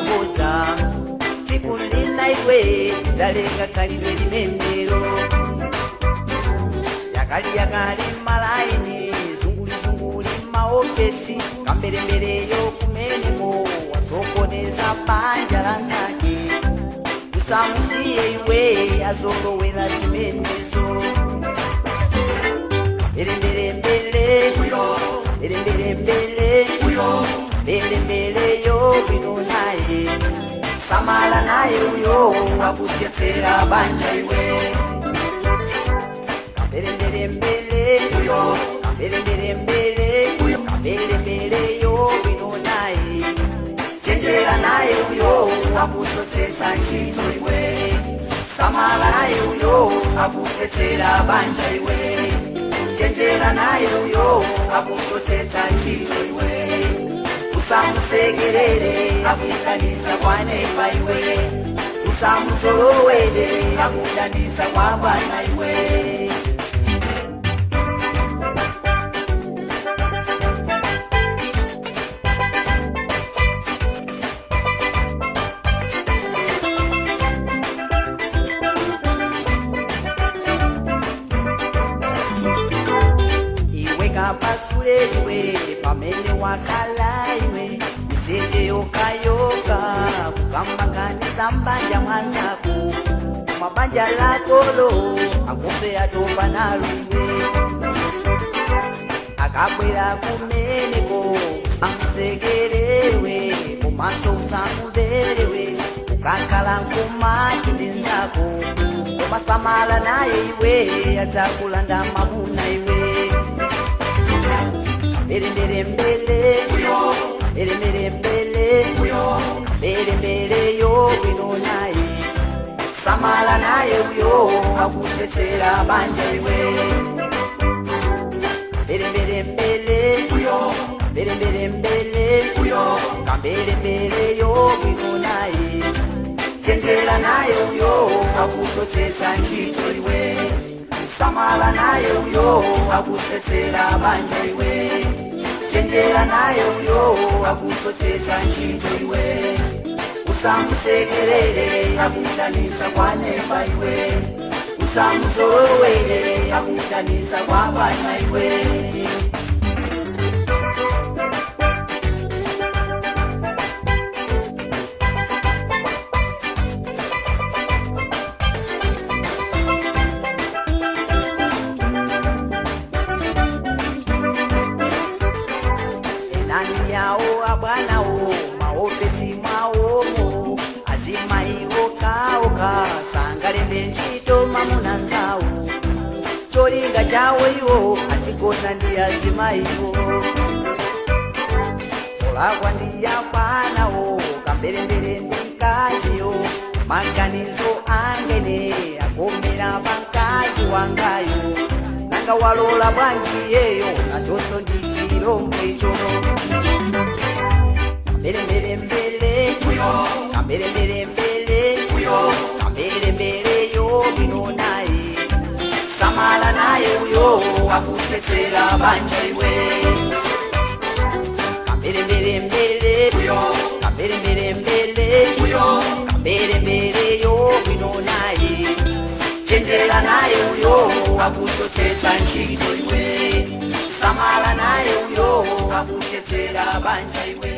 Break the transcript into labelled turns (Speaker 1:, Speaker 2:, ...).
Speaker 1: kuza tikundina iwe dalenga kalidwe limendero yakali malaini zunguli maofesi kamberembereyo kumenemo wasokoneza banja lankake usamusiye iwe azolowela zimenezo mbele yo bino naye samala naye uyo wakutetera banja iwe mbele yo bino naye chenjera naye uyo wakutetera ntchito iwe samala naye uyo wakutetera banja iwe chenjera naye uyo wakutetera ntchito iwe usamusegerere akudanisa kwa neighbor iwe usamuzolowele akudanisa kwa bwana iwe iwe kapasule iwe pamene wakala iwe Sije yoka kukambanganiza mbanja mwanzako mabanja lakolo akumbe atopa naluwe akabwera kumeneko amusegerewe mumaso usamuberewe ukakala nkumakindenzako omasamala naye iwe azakulanda mamuna iwe mbele yo bino naye samala naye uyo akutetera banja iwe mbele yo bino naye chenjera naye uyo akutetera ntchito iwe samala naye uyo akutetera banja iwe chenjera naye uyo akutetera ntchito iwe usamusegerere akudanisa kwa neighbor iwe usamuzolowele akudanisa kwa bwana iwe enani yao abwanao maofesi mwao azima iwokaoka sangalende ntchito mamuna nzawo cholinga chawo iwo azigona ndi azima iwo olakwa ndiyapanawo kamberembere ndi mkaziyo maganizo angene akomera pankazi wangayo nanga walola bwanjiyeyo nachonso ndi chilombo icho mbele yo bino naye samala naye uyo akutetera banja iwe mbele yo bino naye chenjera naye uyo akutetera ntchito iwe samala naye uyo akutetera banja iwe